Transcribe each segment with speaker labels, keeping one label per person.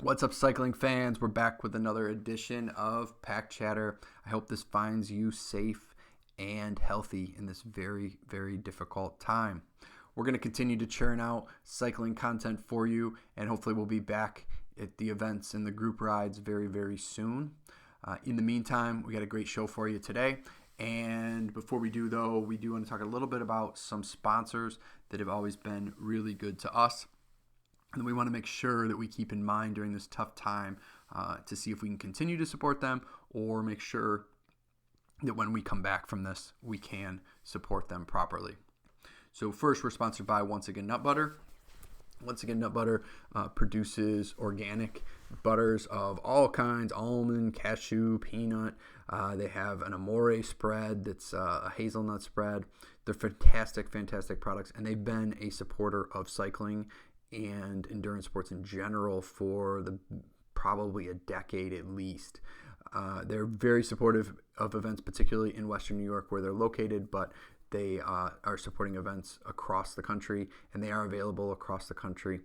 Speaker 1: What's up, cycling fans? We're back with another edition of Pack Chatter. I hope this finds you safe and healthy in this very, very difficult time. We're going to continue to churn out cycling content for you, and hopefully we'll be back at the events and the group rides very, very soon. In the meantime, we got a great show for you today. And before we do, though, we do want to talk a little bit about some sponsors that have always been really good to us. And we want to make sure that we keep in mind during this tough time to see if we can continue to support them or make sure that when we come back from this, we can support them properly. So first, we're sponsored by Once Again Nut Butter. Once Again Nut Butter produces organic butters of all kinds: almond, cashew, peanut. They have an Amore spread that's a hazelnut spread. They're fantastic, fantastic products, and they've been a supporter of cycling and endurance sports in general for probably a decade at least. They're very supportive of events, particularly in Western New York where they're located, but they are supporting events across the country, and they are available across the country.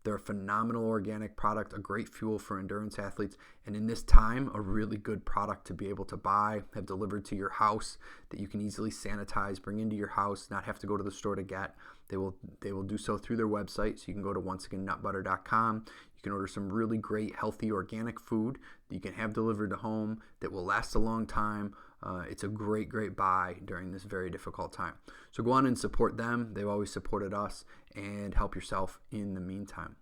Speaker 1: They're a phenomenal organic product, a great fuel for endurance athletes, and in this time, a really good product to be able to buy, have delivered to your house, that you can easily sanitize, bring into your house, not have to go to the store to get. They will do so through their website, so you can go to onceagain.nutbutter.com. You can order some really great, healthy, organic food that you can have delivered to home that will last a long time. It's a great, great buy during this very difficult time. So go on and support them. They've always supported us, and help yourself in the meantime.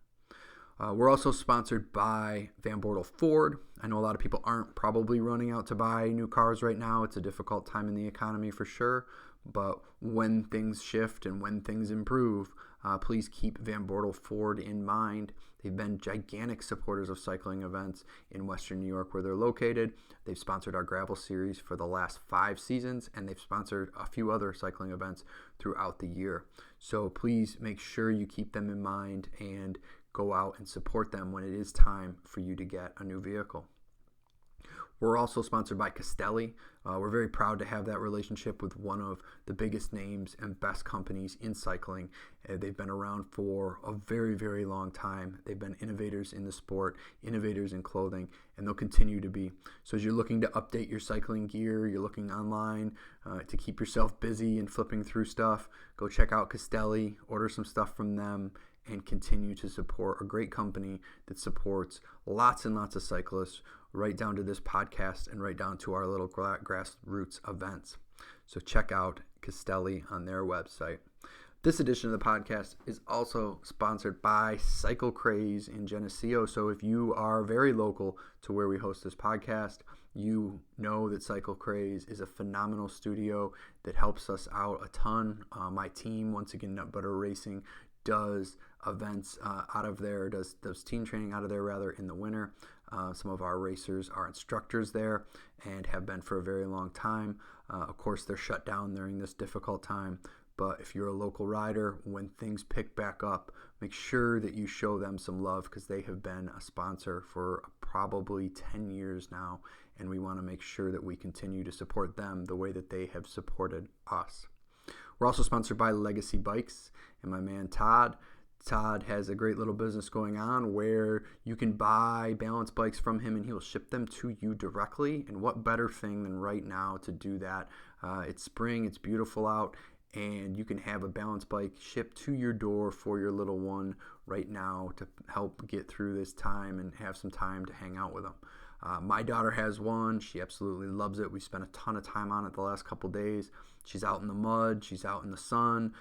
Speaker 1: We're also sponsored by Van Bortle Ford. I know a lot of people aren't probably running out to buy new cars right now. It's a difficult time in the economy for sure. But when things shift and when things improve, please keep Van Bortle Ford in mind. They've been gigantic supporters of cycling events in Western New York where they're located. They've sponsored our gravel series for the last 5 seasons, and they've sponsored a few other cycling events throughout the year. So please make sure you keep them in mind and go out and support them when it is time for you to get a new vehicle. We're also sponsored by Castelli. We're very proud to have that relationship with one of the biggest names and best companies in cycling. They've been around for a very, very long time. They've been innovators in the sport, innovators in clothing, and they'll continue to be. So as you're looking to update your cycling gear, you're looking online to keep yourself busy and flipping through stuff, go check out Castelli, order some stuff from them, and continue to support a great company that supports lots and lots of cyclists, right down to this podcast and right down to our little grassroots events. So check out Castelli on their website. This edition of the podcast is also sponsored by Cycle Craze in Geneseo. So if you are very local to where we host this podcast, you know that Cycle Craze is a phenomenal studio that helps us out a ton. My team, Once Again Nut Butter Racing, does events out of there, does team training out of there rather in the winter. Some of our racers are instructors there and have been for a very long time. Of course, they're shut down during this difficult time. But if you're a local rider, when things pick back up, make sure that you show them some love, because they have been a sponsor for probably 10 years now. And we want to make sure that we continue to support them the way that they have supported us. We're also sponsored by Legacy Bikes and my man Todd. Todd has a great little business going on where you can buy balance bikes from him and he'll ship them to you directly. And what better thing than right now to do that? It's spring, it's beautiful out, and you can have a balance bike shipped to your door for your little one right now to help get through this time and have some time to hang out with them. My daughter has one. She absolutely loves it. We spent a ton of time on it the last couple days. She's out in the mud. She's out in the sun.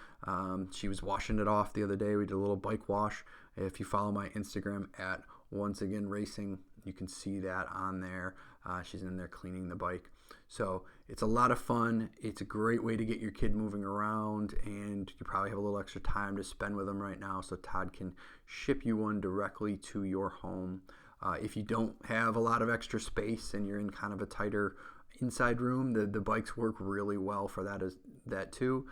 Speaker 1: She was washing it off the other day. We did a little bike wash. If you follow my Instagram at Once Again Racing, you can see that on there. She's in there cleaning the bike. So it's a lot of fun. It's a great way to get your kid moving around, and you probably have a little extra time to spend with them right now. So Todd can ship you one directly to your home. If you don't have a lot of extra space and you're in kind of a tighter inside room, the bikes work really well for that too.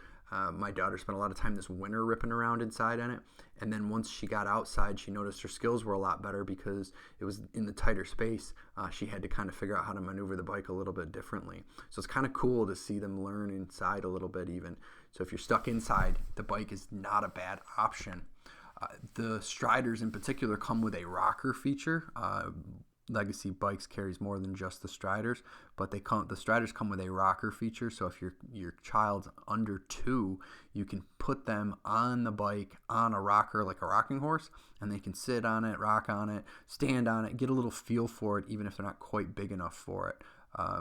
Speaker 1: My daughter spent a lot of time this winter ripping around inside in it, and then once she got outside, she noticed her skills were a lot better because it was in the tighter space. She had to kind of figure out how to maneuver the bike a little bit differently. So it's kind of cool to see them learn inside a little bit even. So if you're stuck inside, the bike is not a bad option. The Striders in particular come with a rocker feature. Legacy Bikes carries more than just the Striders, but the Striders come with a rocker feature. So if your child's under 2, you can put them on the bike on a rocker, like a rocking horse, and they can sit on it, rock on it, stand on it, get a little feel for it, even if they're not quite big enough for it.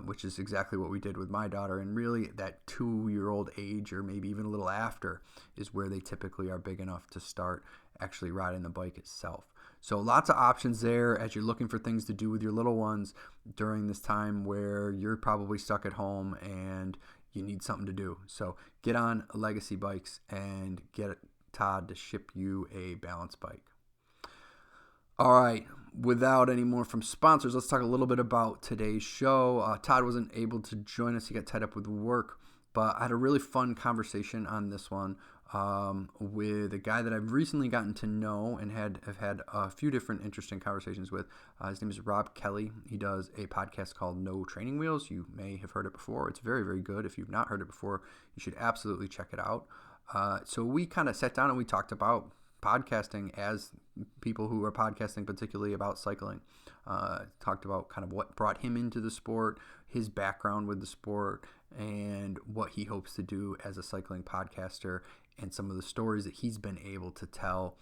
Speaker 1: Which is exactly what we did with my daughter. And really that 2-year-old age, or maybe even a little after, is where they typically are big enough to start actually riding the bike itself. So lots of options there as you're looking for things to do with your little ones during this time where you're probably stuck at home and you need something to do. So get on Legacy Bikes and get Todd to ship you a balance bike. All right, without any more from sponsors, let's talk a little bit about today's show. Todd wasn't able to join us. He got tied up with work, but I had a really fun conversation on this one with a guy that I've recently gotten to know and have had a few different interesting conversations with. His name is Rob Kelly. He does a podcast called No Training Wheels. You may have heard it before. It's very, very good. If you've not heard it before, you should absolutely check it out. So we kind of sat down and we talked about podcasting as people who are podcasting particularly about cycling. Talked about kind of what brought him into the sport, his background with the sport, and what he hopes to do as a cycling podcaster, and some of the stories that he's been able to tell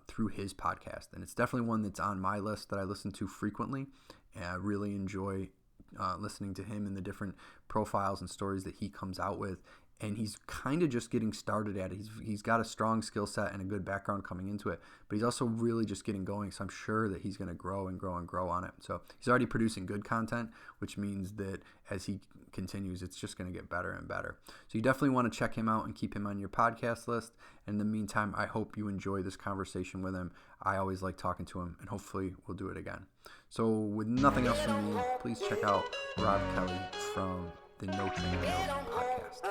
Speaker 1: through his podcast. And it's definitely one that's on my list that I listen to frequently, and I really enjoy listening to him and the different profiles and stories that he comes out with. And he's kind of just getting started at it. He's got a strong skill set and a good background coming into it, but he's also really just getting going. So I'm sure that he's going to grow and grow and grow on it. So he's already producing good content, which means that as he continues, it's just going to get better and better. So you definitely want to check him out and keep him on your podcast list. And in the meantime, I hope you enjoy this conversation with him. I always like talking to him, and hopefully we'll do it again. So with nothing else from me, please check out Rob Kelly from the No Training Wheels podcast.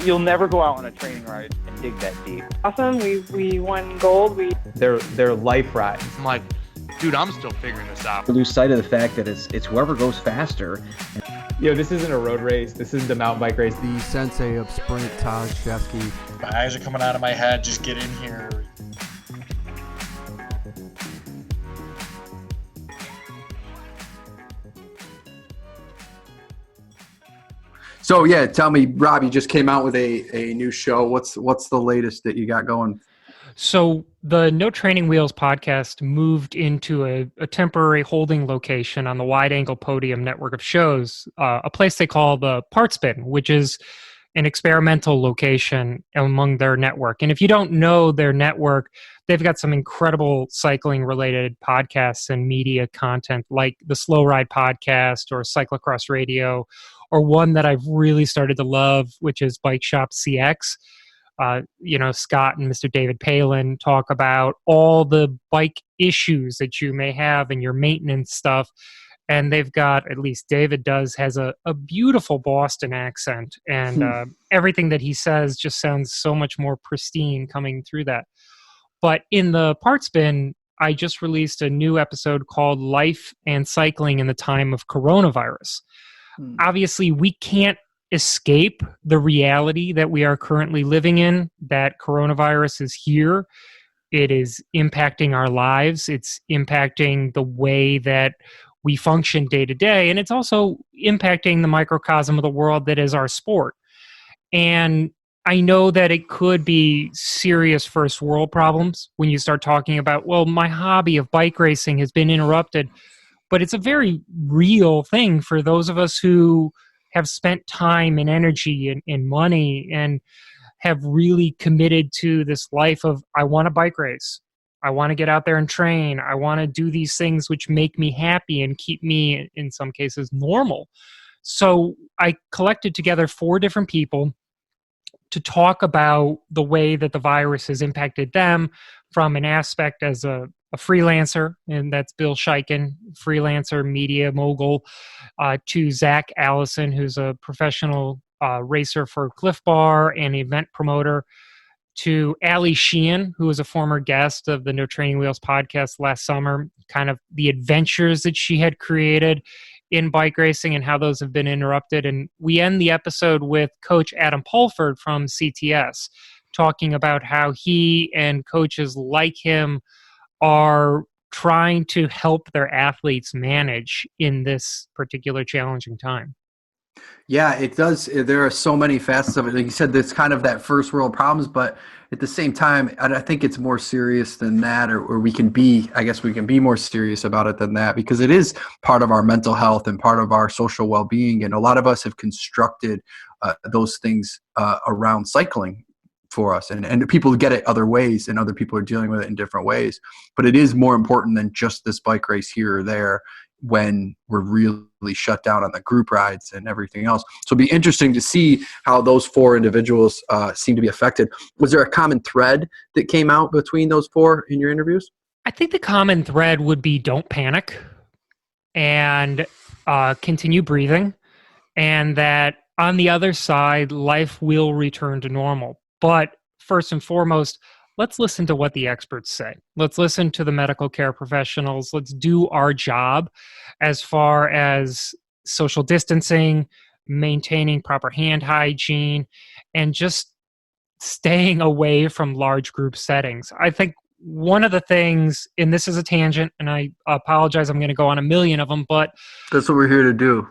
Speaker 2: You'll never go out on a training ride and dig that deep.
Speaker 3: Awesome. We won gold.
Speaker 2: They're life rides.
Speaker 4: I'm like, dude, I'm still figuring this out.
Speaker 5: Lose sight of the fact that it's whoever goes faster.
Speaker 2: This isn't a road race. This isn't a mountain bike race.
Speaker 1: The sensei of sprint, Todd Shefsky.
Speaker 4: My eyes are coming out of my head. Just get in here.
Speaker 1: So yeah, tell me, Rob, you just came out with a new show. What's the latest that you got going?
Speaker 6: So the No Training Wheels podcast moved into a temporary holding location on the Wide Angle Podium network of shows, a place they call the Parts Bin, which is an experimental location among their network. And if you don't know their network, they've got some incredible cycling-related podcasts and media content like the Slow Ride podcast or Cyclocross Radio, or one that I've really started to love, which is Bike Shop CX. Scott and Mr. David Palin talk about all the bike issues that you may have in your maintenance stuff. And they've got, at least David has a beautiful Boston accent. And everything that he says just sounds so much more pristine coming through that. But in the Parts Bin, I just released a new episode called Life and Cycling in the Time of Coronavirus. Obviously, we can't escape the reality that we are currently living in, that coronavirus is here. It is impacting our lives. It's impacting the way that we function day to day. And it's also impacting the microcosm of the world that is our sport. And I know that it could be serious first world problems when you start talking about, well, my hobby of bike racing has been interrupted. But it's a very real thing for those of us who have spent time and energy and money and have really committed to this life of, I want to bike race. I want to get out there and train. I want to do these things which make me happy and keep me, in some cases, normal. So I collected together 4 different people to talk about the way that the virus has impacted them from an aspect as a freelancer, and that's Bill Shiken, freelancer, media mogul, to Zach Allison, who's a professional racer for Cliff Bar and event promoter, to Ali Sheehan, who was a former guest of the No Training Wheels podcast last summer, kind of the adventures that she had created in bike racing and how those have been interrupted. And we end the episode with Coach Adam Pulford from CTS, talking about how he and coaches like him are trying to help their athletes manage in this particular challenging time.
Speaker 1: Yeah, it does. There are so many facets of it. Like you said, it's kind of that first world problems, but at the same time, I think it's more serious than that, or we can be, I guess we can be more serious about it than that, because it is part of our mental health and part of our social well-being. And a lot of us have constructed those things around cycling for us, and people get it other ways, and other people are dealing with it in different ways. But it is more important than just this bike race here or there, when we're really shut down on the group rides and everything else. So it'd be interesting to see how those four individuals seem to be affected. Was there a common thread that came out between those four in your interviews?
Speaker 6: I think the common thread would be don't panic and continue breathing, and that on the other side, life will return to normal. But first and foremost, let's listen to what the experts say. Let's listen to the medical care professionals. Let's do our job as far as social distancing, maintaining proper hand hygiene, and just staying away from large group settings. I think one of the things, and this is a tangent, and I apologize, I'm going to go on a million of them, but
Speaker 1: That's what we're here to do.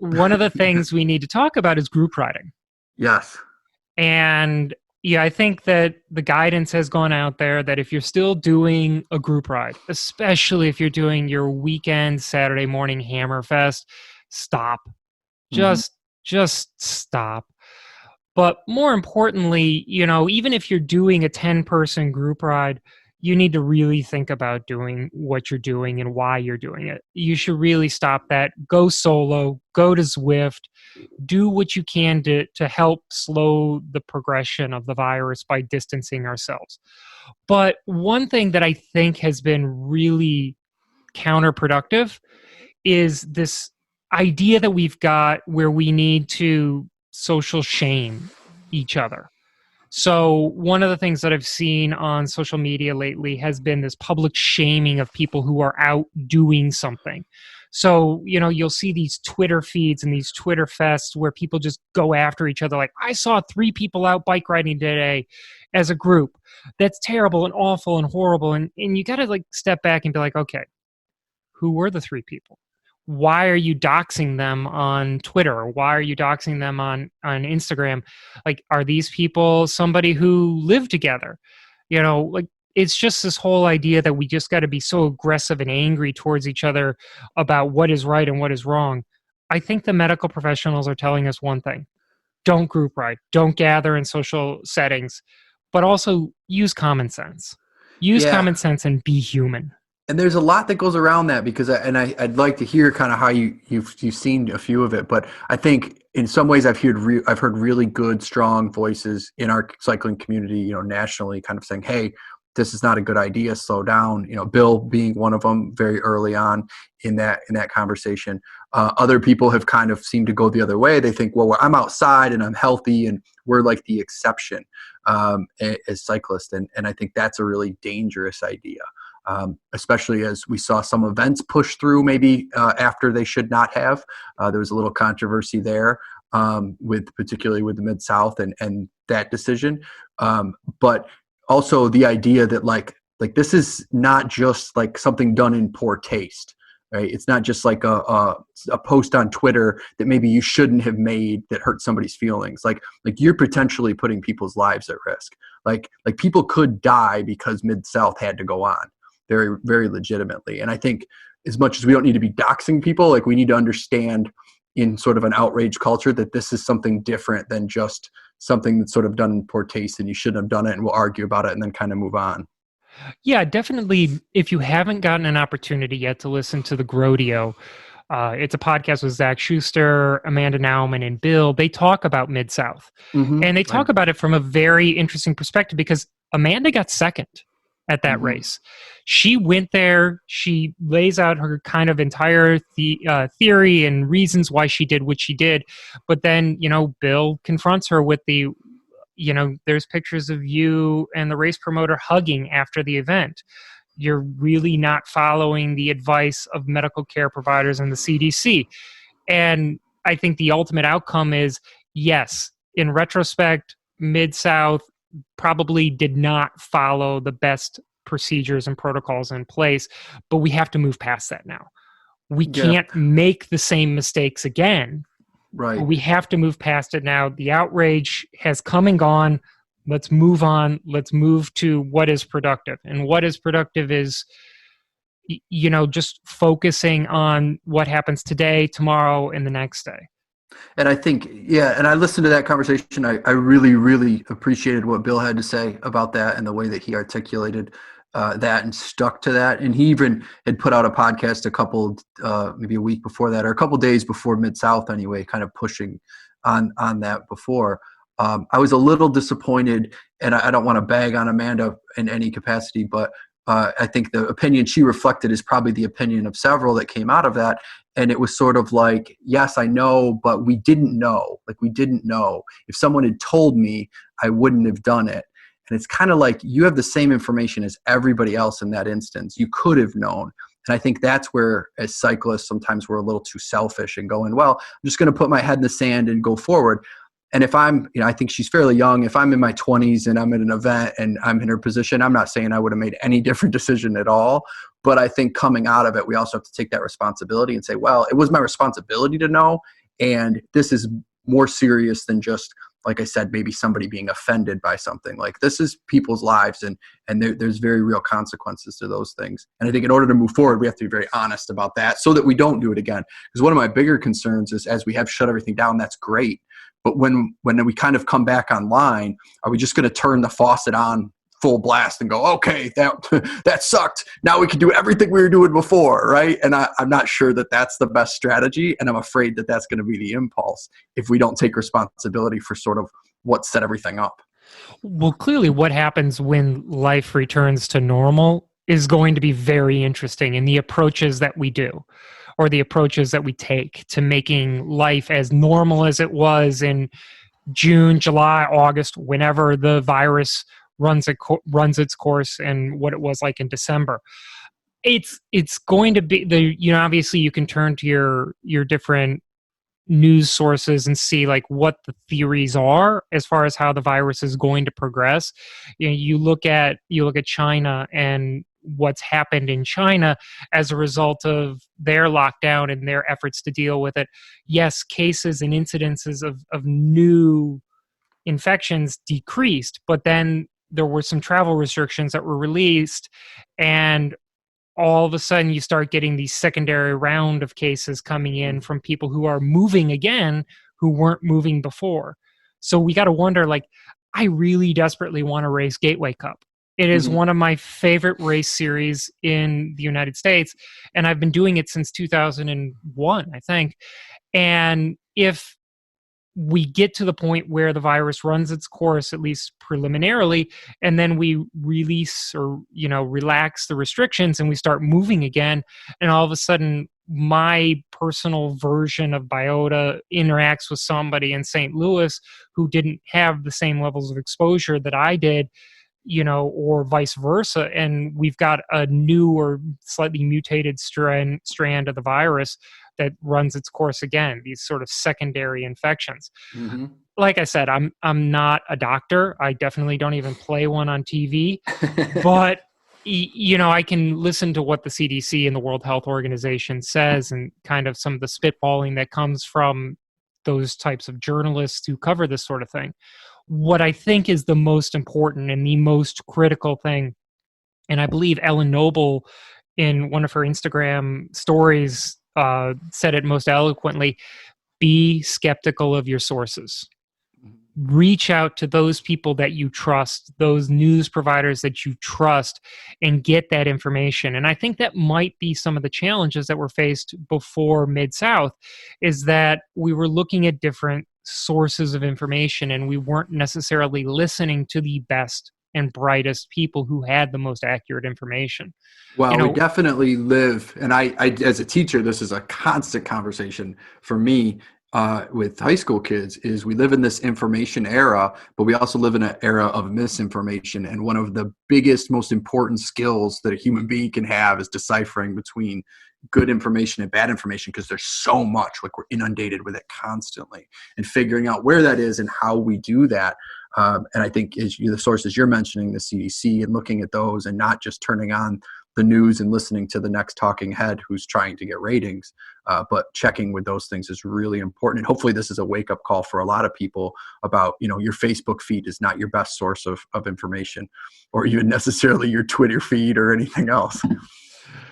Speaker 6: one of the things we need to talk about is group riding.
Speaker 1: Yes.
Speaker 6: And yeah, I think that the guidance has gone out there that if you're still doing a group ride, especially if you're doing your weekend Saturday morning Hammerfest, stop. Just stop. But more importantly, even if you're doing a 10-person group ride, you need to really think about doing what you're doing and why you're doing it. You should really stop that. Go solo, go to Zwift, do what you can to help slow the progression of the virus by distancing ourselves. But one thing that I think has been really counterproductive is this idea that we've got where we need to social shame each other. So one of the things that I've seen on social media lately has been this public shaming of people who are out doing something. So, you'll see these Twitter feeds and these Twitter fests where people just go after each other. Like, I saw 3 people out bike riding today as a group. That's terrible and awful and horrible. And you got to step back and be like, okay, who were the 3 people? Why are you doxing them on Twitter? Why are you doxing them on Instagram? Are these people somebody who live together? It's just this whole idea that we just got to be so aggressive and angry towards each other about what is right and what is wrong. I think the medical professionals are telling us one thing: don't group ride, don't gather in social settings, but also use common sense. Use common sense and be human.
Speaker 1: And there's a lot that goes around that, because I'd like to hear kind of how you've seen a few of it. But I think in some ways I've heard really good, strong voices in our cycling community, nationally, kind of saying, hey, this is not a good idea, slow down. Bill being one of them very early on in that conversation. Other people have kind of seemed to go the other way. They think, well, I'm outside and I'm healthy, and we're like the exception as cyclists. And I think that's a really dangerous idea. Especially as we saw some events push through maybe after they should not have. There was a little controversy there, particularly with the Mid-South and that decision. But also the idea that like this is not just like something done in poor taste, right? It's not just like a post on Twitter that maybe you shouldn't have made that hurt somebody's feelings. Like you're potentially putting people's lives at risk. Like people could die because Mid-South had to go on. Very, very legitimately. And I think as much as we don't need to be doxing people, we need to understand in sort of an outrage culture that this is something different than just something that's sort of done in poor taste and you shouldn't have done it, and we'll argue about it and then kind of move on.
Speaker 6: Yeah, definitely. If you haven't gotten an opportunity yet to listen to the Grodio, it's a podcast with Zach Schuster, Amanda Nauman, and Bill. They talk about Mid-South. Mm-hmm. And they talk about it from a very interesting perspective, because Amanda got second at that race. She went there. She lays out her kind of entire theory and reasons why she did what she did. But then, Bill confronts her with there's pictures of you and the race promoter hugging after the event. You're really not following the advice of medical care providers and the CDC. And I think the ultimate outcome is, yes, in retrospect, Mid-South, probably did not follow the best procedures and protocols in place, but we have to move past that now. We
Speaker 1: Yeah.
Speaker 6: can't make the same mistakes again.
Speaker 1: Right.
Speaker 6: We have to move past it now. The outrage has come and gone. Let's move on. Let's move to what is productive. And what is productive is, just focusing on what happens today, tomorrow, and the next day.
Speaker 1: And I think, and I listened to that conversation. I really, really appreciated what Bill had to say about that and the way that he articulated that and stuck to that. And he even had put out a podcast maybe a week before that, or a couple days before Mid-South anyway, kind of pushing on that before. I was a little disappointed, and I don't want to bag on Amanda in any capacity, but I think the opinion she reflected is probably the opinion of several that came out of that. And it was sort of like, yes, I know, but we didn't know. Like, we didn't know. If someone had told me, I wouldn't have done it. And it's kind of like you have the same information as everybody else in that instance. You could have known. And I think that's where, as cyclists, sometimes we're a little too selfish and going, well, I'm just going to put my head in the sand and go forward. And if I'm, I think she's fairly young. If I'm in my 20s and I'm at an event and I'm in her position, I'm not saying I would have made any different decision at all. But I think coming out of it, we also have to take that responsibility and say, well, it was my responsibility to know. And this is more serious than just, like I said, maybe somebody being offended by something. Like, this is people's lives, and there's very real consequences to those things. And I think in order to move forward, we have to be very honest about that so that we don't do it again. Because one of my bigger concerns is, as we have shut everything down, that's great. But when we kind of come back online, are we just going to turn the faucet on full blast and go, okay, that sucked. Now we can do everything we were doing before, right? And I'm not sure that that's the best strategy, and I'm afraid that that's going to be the impulse if we don't take responsibility for sort of what set everything up.
Speaker 6: Well, clearly what happens when life returns to normal is going to be very interesting in the approaches that we do, or the approaches that we take to making life as normal as it was in June, July, August, whenever the virus runs its course, and what it was like in December. It's going to be obviously you can turn to your different news sources and see like what the theories are as far as how the virus is going to progress. You look at China and what's happened in China as a result of their lockdown and their efforts to deal with it. Yes, cases and incidences of new infections decreased, but then there were some travel restrictions that were released, and all of a sudden you start getting these secondary round of cases coming in from people who are moving again, who weren't moving before. So we got to wonder, like, I really desperately want to race Gateway Cup. It is one of my favorite race series in the United States, and I've been doing it since 2001, I think. And if we get to the point where the virus runs its course, at least preliminarily, and then we release or relax the restrictions and we start moving again, and all of a sudden my personal version of biota interacts with somebody in St. Louis who didn't have the same levels of exposure that I did, or vice versa, and we've got a new or slightly mutated strand of the virus that runs its course again, these sort of secondary infections. Mm-hmm. Like I said, I'm not a doctor. I definitely don't even play one on TV, but I can listen to what the CDC and the World Health Organization says, and kind of some of the spitballing that comes from those types of journalists who cover this sort of thing. What I think is the most important and the most critical thing, and I believe Ellen Noble in one of her Instagram stories said it most eloquently: be skeptical of your sources. Reach out to those people that you trust, those news providers that you trust, and get that information. And I think that might be some of the challenges that were faced before Mid-South, is that we were looking at different sources of information and we weren't necessarily listening to the best and brightest people who had the most accurate information.
Speaker 1: Well, we definitely live, and I as a teacher, this is a constant conversation for me with high school kids, is we live in this information era, but we also live in an era of misinformation. And one of the biggest, most important skills that a human being can have is deciphering between good information and bad information, because there's so much, like, we're inundated with it constantly, and figuring out where that is and how we do that. And I think the sources you're mentioning, the CDC, and looking at those and not just turning on the news and listening to the next talking head who's trying to get ratings, but checking with those things is really important. And hopefully this is a wake-up call for a lot of people about, your Facebook feed is not your best source of information, or even necessarily your Twitter feed or anything else.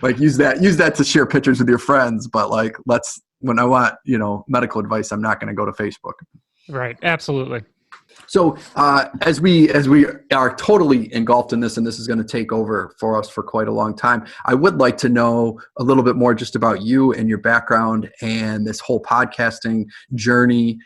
Speaker 1: Like use that to share pictures with your friends, but like when I want, medical advice, I'm not going to go to Facebook.
Speaker 6: Right. Absolutely.
Speaker 1: So as we are totally engulfed in this, and this is going to take over for us for quite a long time, I would like to know a little bit more just about you and your background and this whole podcasting journey,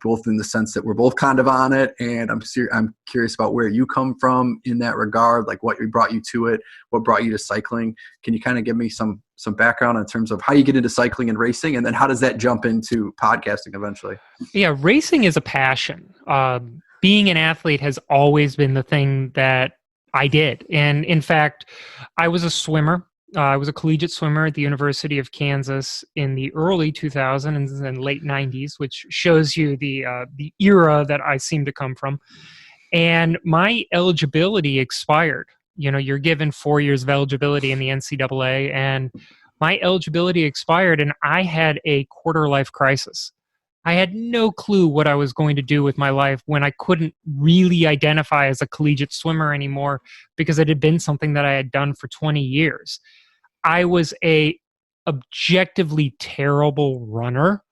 Speaker 1: both in the sense that we're both kind of on it, and I'm curious about where you come from in that regard, like what brought you to it, what brought you to cycling. Can you kind of give me some background in terms of how you get into cycling and racing, and then how does that jump into podcasting eventually?
Speaker 6: Yeah, racing is a passion. Being an athlete has always been the thing that I did. And in fact, I was a swimmer. I was a collegiate swimmer at the University of Kansas in the early 2000s and late 90s, which shows you the era that I seem to come from. And my eligibility expired. You're given 4 years of eligibility in the NCAA, and my eligibility expired, and I had a quarter-life crisis. I had no clue what I was going to do with my life when I couldn't really identify as a collegiate swimmer anymore because it had been something that I had done for 20 years. I was a objectively terrible runner.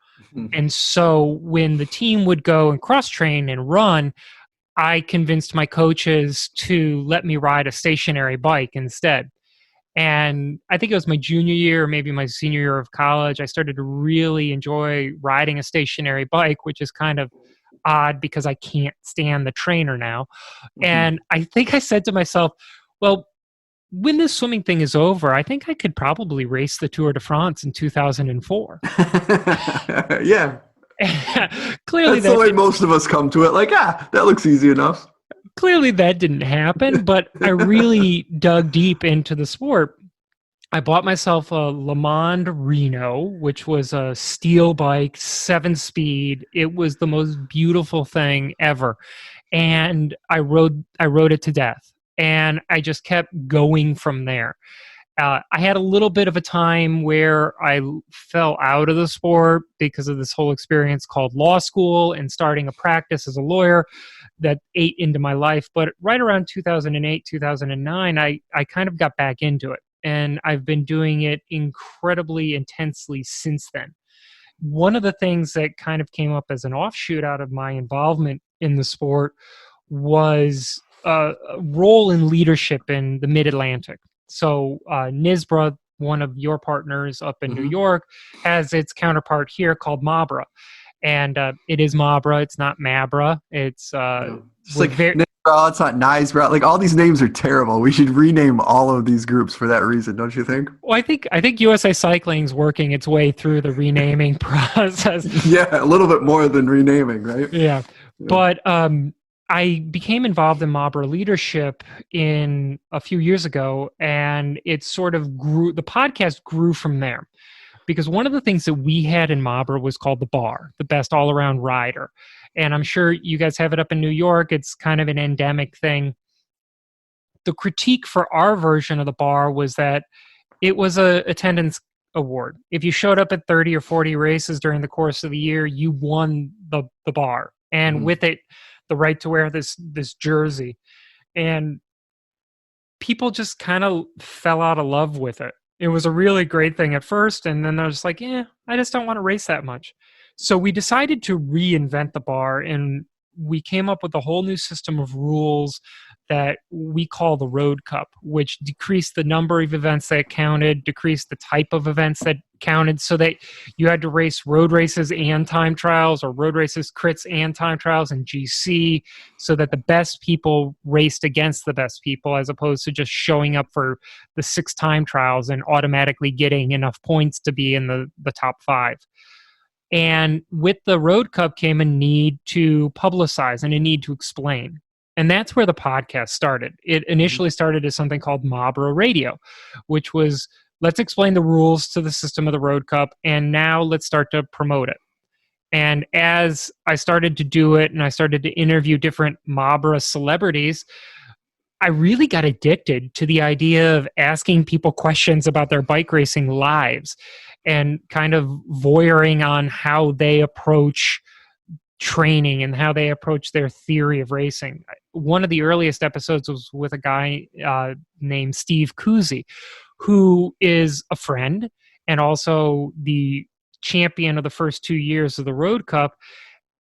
Speaker 6: And so when the team would go and cross-train and run, I convinced my coaches to let me ride a stationary bike instead. And I think it was my junior year or maybe my senior year of college, I started to really enjoy riding a stationary bike, which is kind of odd because I can't stand the trainer now. And I think I said to myself, well, when this swimming thing is over, I think I could probably race the Tour de France in 2004.
Speaker 1: Yeah.
Speaker 6: Clearly,
Speaker 1: that's the way most of us come to it. Like, that looks easy enough.
Speaker 6: Clearly that didn't happen, but I really dug deep into the sport. I bought myself a Le Mans Reno, which was a steel bike, 7-speed. It was the most beautiful thing ever. And I rode it to death. And I just kept going from there. I had a little bit of a time where I fell out of the sport because of this whole experience called law school and starting a practice as a lawyer that ate into my life. But right around 2008, 2009, I kind of got back into it. And I've been doing it incredibly intensely since then. One of the things that kind of came up as an offshoot out of my involvement in the sport was a role in leadership in the Mid-Atlantic. So NISBRA, one of your partners up in New York, has its counterpart here called MABRA. And it is MABRA. It's not MABRA. It's
Speaker 1: like NISBRA, it's not NISBRA. Like all these names are terrible. We should rename all of these groups for that reason, don't you think?
Speaker 6: Well, I think USA Cycling's working its way through the renaming process.
Speaker 1: Yeah, a little bit more than renaming, right?
Speaker 6: Yeah. But I became involved in MABRA leadership a few years ago, and it sort of grew. The podcast grew from there because one of the things that we had in MABRA was called the BAR, the Best All-Around Rider. And I'm sure you guys have it up in New York. It's kind of an endemic thing. The critique for our version of the BAR was that it was a attendance award. If you showed up at 30 or 40 races during the course of the year, you won the BAR. And with it, the right to wear this jersey. And people just kind of fell out of love with it. It was a really great thing at first, and then I was like, I just don't want to race that much. So we decided to reinvent the BAR, and we came up with a whole new system of rules that we call the Road Cup, which decreased the number of events that counted, decreased the type of events that counted, so that you had to race road races and time trials, or road races, crits, and time trials, and GC, so that the best people raced against the best people, as opposed to just showing up for the 6 time trials and automatically getting enough points to be in the top 5. And with the Road Cup came a need to publicize and a need to explain. And that's where the podcast started. It initially started as something called MABRA Radio, which was, let's explain the rules to the system of the Road Cup, and now let's start to promote it. And as I started to do it and I started to interview different Mabra celebrities, I really got addicted to the idea of asking people questions about their bike racing lives and kind of voyeuring on how they approach training and how they approach their theory of racing. One of the earliest episodes was with a guy named Steve Kuzy, who is a friend and also the champion of the first 2 years of the Road Cup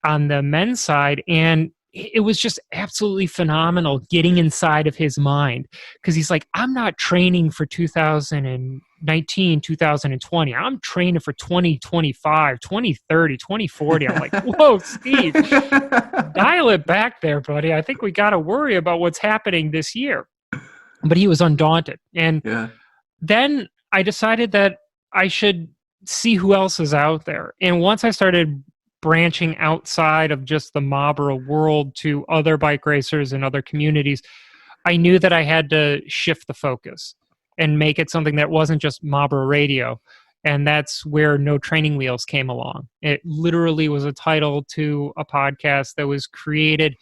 Speaker 6: on the men's side. And it was just absolutely phenomenal getting inside of his mind, because he's like, I'm not training for 2019, 2020. I'm training for 2025, 2030, 2040. I'm like, whoa, Steve, dial it back there, buddy. I think we got to worry about what's happening this year. But he was undaunted. And then I decided that I should see who else is out there. And once I started branching outside of just the Mabra world to other bike racers and other communities, I knew that I had to shift the focus and make it something that wasn't just Mabra radio. And that's where No Training Wheels came along. It literally was a title to a podcast that was created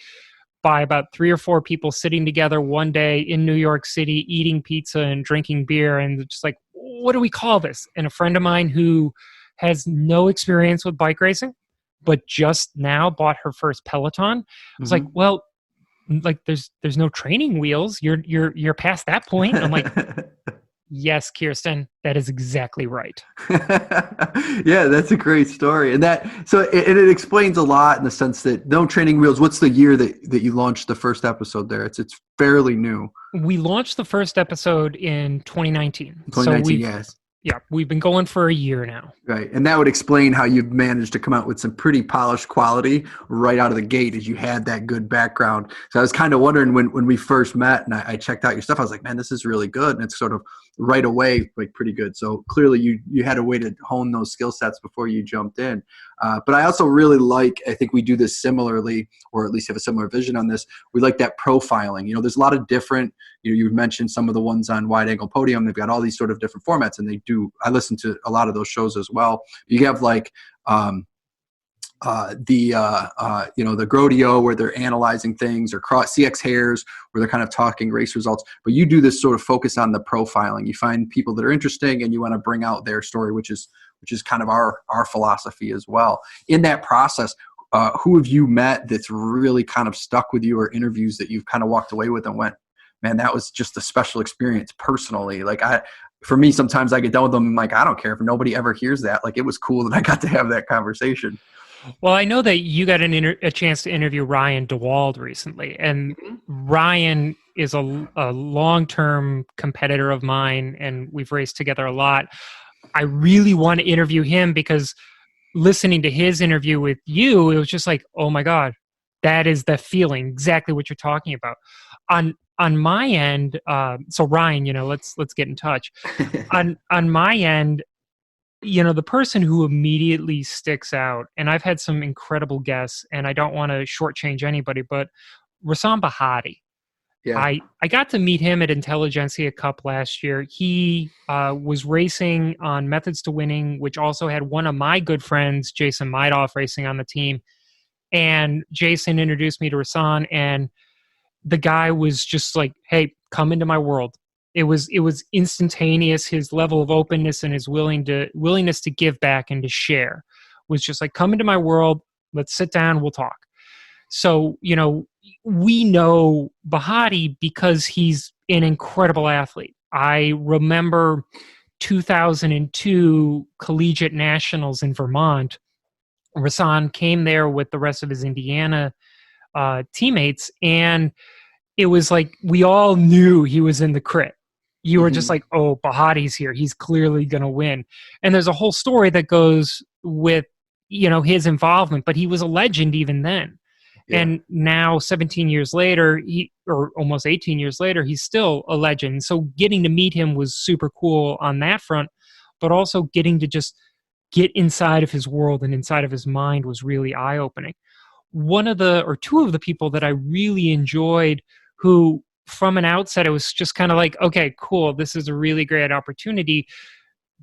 Speaker 6: by about 3 or 4 people sitting together one day in New York City, eating pizza and drinking beer, and just like, what do we call this? And a friend of mine who has no experience with bike racing, but just now bought her first Peloton, was like, well, like there's no training wheels. You're past that point. And I'm like, yes, Kirsten, that is exactly right.
Speaker 1: Yeah, that's a great story. And it explains a lot in the sense that No Training Wheels, what's the year that you launched the first episode there? It's fairly new.
Speaker 6: We launched the first episode in 2019.
Speaker 1: 2019, yes.
Speaker 6: Yeah, we've been going for a year now.
Speaker 1: Right. And that would explain how you've managed to come out with some pretty polished quality right out of the gate, as you had that good background. So I was kind of wondering when we first met and I checked out your stuff, I was like, man, this is really good. And it's sort of right away, like pretty good. So clearly you had a way to hone those skill sets before you jumped in. But I also really I think we do this similarly, or at least have a similar vision on this. We like that profiling. There's a lot of different, you mentioned some of the ones on Wide Angle Podium. They've got all these sort of different formats, and I listen to a lot of those shows as well. You have like, the Grodio, where they're analyzing things, or CX Hairs, where they're kind of talking race results. But you do this sort of focus on the profiling. You find people that are interesting and you want to bring out their story, which is kind of our philosophy as well. In that process, who have you met that's really kind of stuck with you, or interviews that you've kind of walked away with and went, man, that was just a special experience personally? Like for me, sometimes I get done with them and I'm like, I don't care if nobody ever hears that. Like, it was cool that I got to have that conversation.
Speaker 6: Well, I know that you got a chance to interview Ryan DeWald recently, and Ryan is a long-term competitor of mine, and we've raced together a lot. I really want to interview him because listening to his interview with you, it was just like, oh my God, that is the feeling, exactly what you're talking about. On my end, so Ryan, let's get in touch. On my end, the person who immediately sticks out, and I've had some incredible guests, and I don't want to shortchange anybody, but Rasan Bahati. Yeah. I got to meet him at Intelligentsia Cup last year. He was racing on Methods to Winning, which also had one of my good friends, Jason Meidoff, racing on the team. And Jason introduced me to Rasan, and the guy was just like, hey, come into my world. It was instantaneous. His level of openness and his willingness to give back and to share was just like, come into my world. Let's sit down. We'll talk. So, we know Bahati because he's an incredible athlete. I remember 2002 Collegiate Nationals in Vermont. Rasan came there with the rest of his Indiana teammates, and it was like we all knew he was in the crit. You were just like, oh, Bahati's here. He's clearly going to win. And there's a whole story that goes with, his involvement, but he was a legend even then. Yeah. And now 17 years later, or almost 18 years later, he's still a legend. So getting to meet him was super cool on that front, but also getting to just get inside of his world and inside of his mind was really eye-opening. Two of the people that I really enjoyed, who from an outset, it was just kind of like, okay, cool, this is a really great opportunity.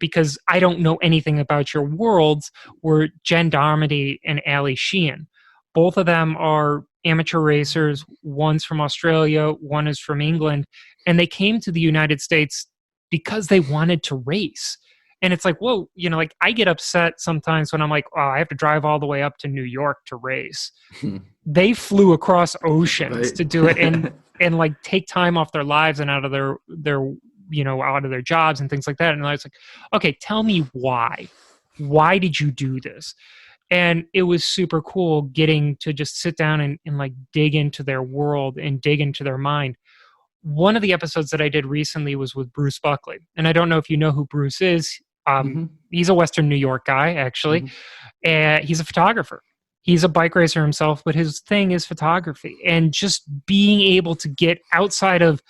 Speaker 6: because I don't know anything about your worlds, were Jen Darmody and Ali Sheehan. Both of them are amateur racers. One's from Australia, one is from England, and they came to the United States because they wanted to race. And it's like, whoa, like I get upset sometimes when I'm like, oh, I have to drive all the way up to New York to race. They flew across oceans to do it and like take time off their lives and out of their out of their jobs and things like that. And I was like, okay, tell me why. Why did you do this? And it was super cool getting to just sit down and like dig into their world and dig into their mind. One of the episodes that I did recently was with Bruce Buckley. And I don't know if you know who Bruce is. He's a Western New York guy, actually. And he's a photographer. He's a bike racer himself, but his thing is photography. And just being able to get outside of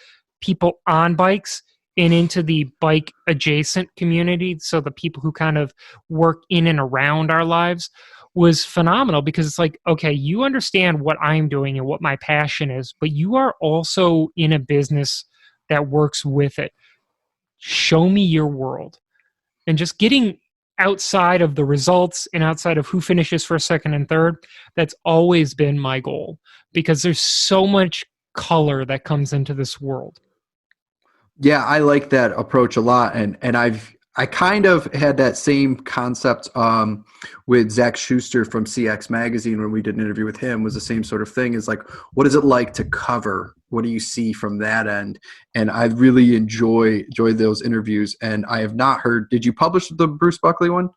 Speaker 6: people on bikes and into the bike adjacent community, so the people who kind of work in and around our lives, was phenomenal, because it's like, okay, you understand what I'm doing and what my passion is, but you are also in a business that works with it. Show me your world. And just getting outside of the results and outside of who finishes first, second, and third, that's always been my goal, because there's so much color that comes into this world.
Speaker 1: Yeah, I like that approach a lot, and I kind of had that same concept with Zach Schuster from CX Magazine when we did an interview with him. Was the same sort of thing. Is like, what is it like to cover? What do you see from that end? And I really enjoy those interviews. And I have not heard. Did you publish the Bruce Buckley one?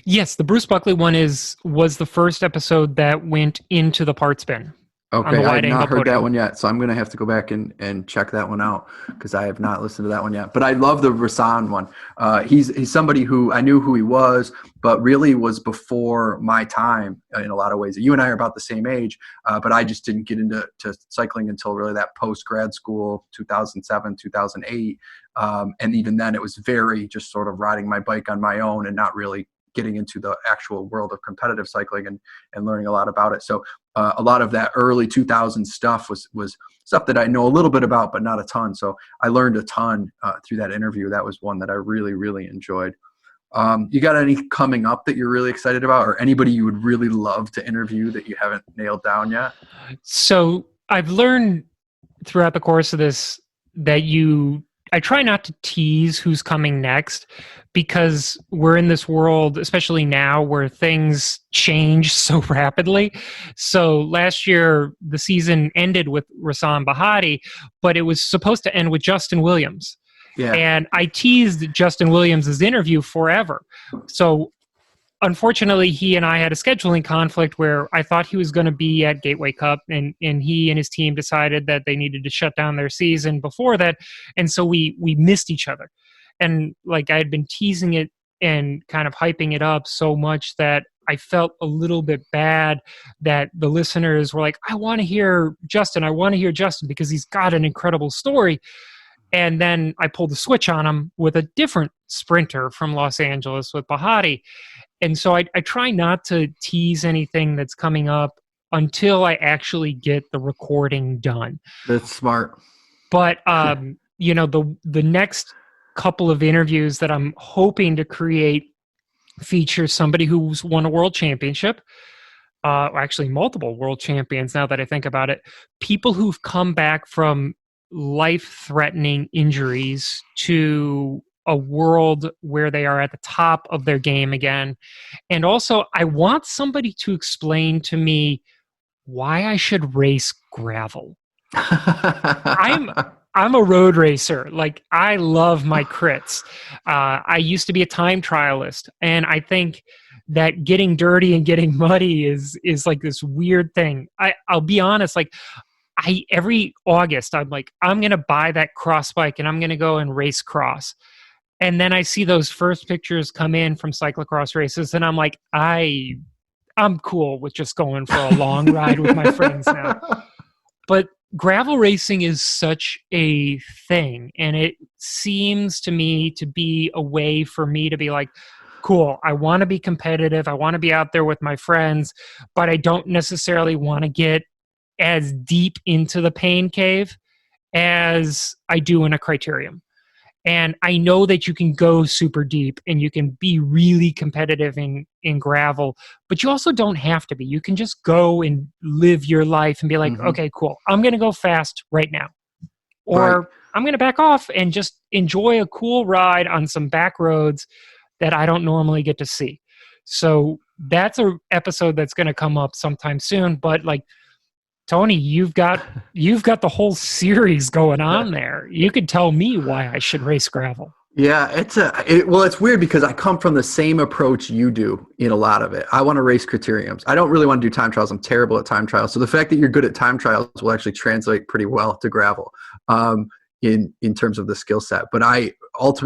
Speaker 6: Yes, the Bruce Buckley one was the first episode that went into the Parts Bin.
Speaker 1: Okay, I have not heard that one yet, so I'm going to have to go back and check that one out, because I have not listened to that one yet. But I love the Rasan one. He's somebody who I knew who he was, but really was before my time in a lot of ways. You and I are about the same age, but I just didn't get into cycling until really that post-grad school, 2007, 2008. And even then, it was very just sort of riding my bike on my own and not really getting into the actual world of competitive cycling and learning a lot about it. So a lot of that early 2000s stuff was stuff that I know a little bit about, but not a ton. So I learned a ton through that interview. That was one that I really, really enjoyed. You got any coming up that you're really excited about, or anybody you would really love to interview that you haven't nailed down yet?
Speaker 6: So I've learned throughout the course of this that I try not to tease who's coming next, because we're in this world, especially now, where things change so rapidly. So last year, the season ended with Rasan Bahati, but it was supposed to end with Justin Williams. Yeah. And I teased Justin Williams' interview forever. So unfortunately, he and I had a scheduling conflict where I thought he was going to be at Gateway Cup, and he and his team decided that they needed to shut down their season before that. And so we missed each other. And like I had been teasing it and kind of hyping it up so much that I felt a little bit bad that the listeners were like, I want to hear Justin, because he's got an incredible story. And then I pulled the switch on him with a different sprinter from Los Angeles with Bahati. And so I try not to tease anything that's coming up until I actually get the recording done.
Speaker 1: That's smart.
Speaker 6: But, the next couple of interviews that I'm hoping to create feature somebody who's won a world championship, actually multiple world champions now that I think about it, people who've come back from life-threatening injuries to a world where they are at the top of their game again. And also, I want somebody to explain to me why I should race gravel. I'm a road racer. Like, I love my crits. I used to be a time trialist, and I think that getting dirty and getting muddy is like this weird thing. I'll be honest, like, every August, I'm like, I'm going to buy that cross bike and I'm going to go and race cross. And then I see those first pictures come in from cyclocross races, and I'm like, I'm cool with just going for a long ride with my friends now. But gravel racing is such a thing, and it seems to me to be a way for me to be like, cool, I want to be competitive, I want to be out there with my friends, but I don't necessarily want to get as deep into the pain cave as I do in a criterium. And I know that you can go super deep and you can be really competitive in gravel, but you also don't have to be. You can just go and live your life and be like, okay, cool. I'm going to go fast right now. Or I'm going to back off and just enjoy a cool ride on some back roads that I don't normally get to see. So that's a episode that's going to come up sometime soon. But like, Tony, you've got the whole series going on there. You could tell me why I should race gravel.
Speaker 1: Yeah, it's weird because I come from the same approach you do in a lot of it. I want to race criteriums. I don't really want to do time trials. I'm terrible at time trials. So the fact that you're good at time trials will actually translate pretty well to gravel in terms of the skill set. But I want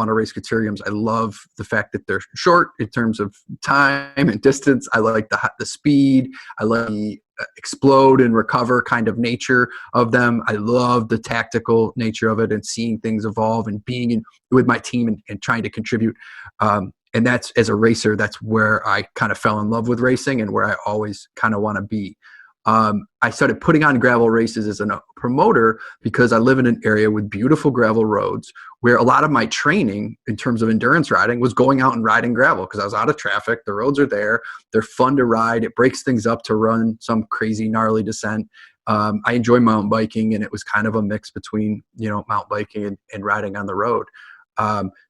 Speaker 1: to race criteriums. I love the fact that they're short in terms of time and distance. I like the speed. I like the explode and recover kind of nature of them. I love the tactical nature of it and seeing things evolve and being with my team and trying to contribute. And that's, as a racer, that's where I kind of fell in love with racing and where I always kind of want to be. I started putting on gravel races as a promoter because I live in an area with beautiful gravel roads where a lot of my training in terms of endurance riding was going out and riding gravel because I was out of traffic. The roads are there. They're fun to ride. It breaks things up to run some crazy gnarly descent. I enjoy mountain biking, and it was kind of a mix between, mountain biking and riding on the road.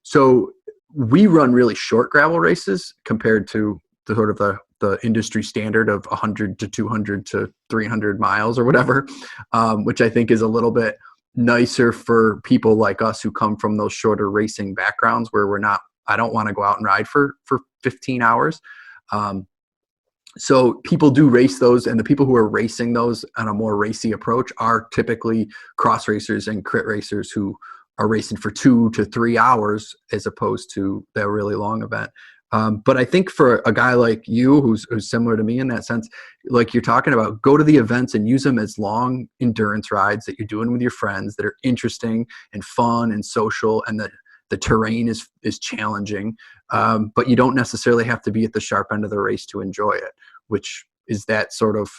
Speaker 1: So we run really short gravel races compared to the sort of the industry standard of 100 to 200 to 300 miles or whatever, which I think is a little bit nicer for people like us who come from those shorter racing backgrounds where I don't want to go out and ride for 15 hours. So people do race those, and the people who are racing those on a more racy approach are typically cross racers and crit racers who are racing for 2 to 3 hours as opposed to that really long event. But I think for a guy like you, who's similar to me in that sense, like you're talking about, go to the events and use them as long endurance rides that you're doing with your friends that are interesting and fun and social, and the terrain is challenging. But you don't necessarily have to be at the sharp end of the race to enjoy it, which is that sort of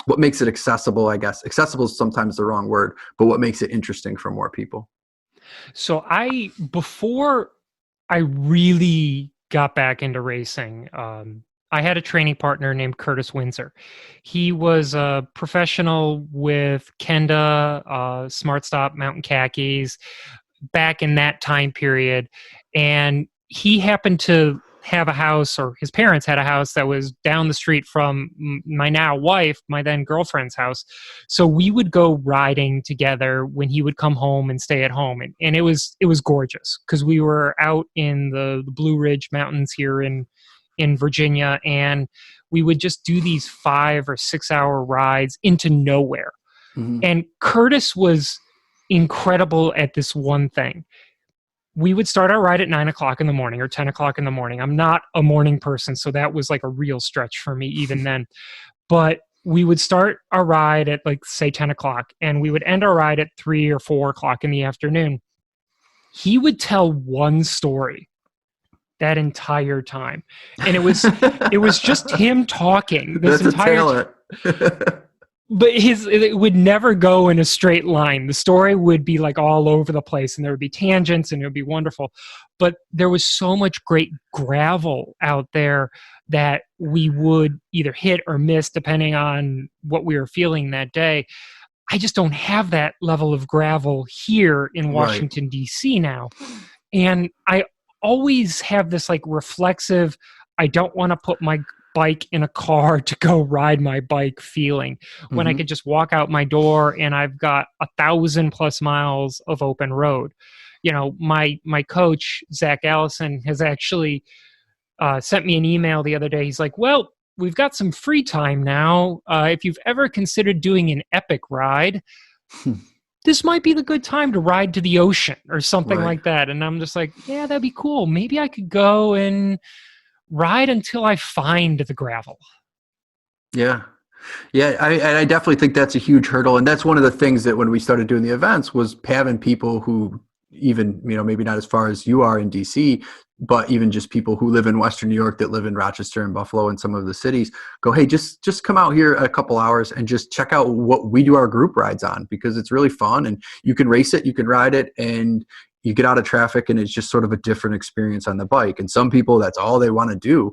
Speaker 1: what makes it accessible, I guess. Accessible is sometimes the wrong word, but what makes it interesting for more people.
Speaker 6: So before I really got back into racing, I had a training partner named Curtis Windsor. He was a professional with Kenda, Smart Stop, Mountain Khakis back in that time period. And he happened to have a house, or his parents had a house that was down the street from my now wife, my then girlfriend's house. So we would go riding together when he would come home and stay at home. And it was gorgeous because we were out in the Blue Ridge Mountains here in Virginia, and we would just do these 5 or 6 hour rides into nowhere. Mm-hmm. And Curtis was incredible at this one thing. We would start our ride at 9 o'clock in the morning or 10 o'clock in the morning. I'm not a morning person, so that was like a real stretch for me even then. But we would start our ride at say 10 o'clock, and we would end our ride at 3 or 4 o'clock in the afternoon. He would tell one story that entire time. And it was just him talking this entire time. But it would never go in a straight line. The story would be all over the place, and there would be tangents, and it would be wonderful. But there was so much great gravel out there that we would either hit or miss depending on what we were feeling that day. I just don't have that level of gravel here in Washington, right, D.C. now. And I always have this reflexive, I don't want to put my bike in a car to go ride my bike feeling when I could just walk out my door and I've got 1,000+ miles of open road. My coach, Zach Allison, has actually sent me an email the other day. He's like, well, we've got some free time now. If you've ever considered doing an epic ride, this might be the good time to ride to the ocean or something like that. And I'm just like, yeah, that'd be cool. Maybe I could go and ride until I find the gravel.
Speaker 1: Yeah. I definitely think that's a huge hurdle. And that's one of the things that when we started doing the events was having people who even, maybe not as far as you are in DC, but even just people who live in Western New York that live in Rochester and Buffalo and some of the cities, go, hey, just come out here a couple hours and just check out what we do our group rides on, because it's really fun and you can race it, you can ride it, and you get out of traffic, and it's just sort of a different experience on the bike. And some people, that's all they want to do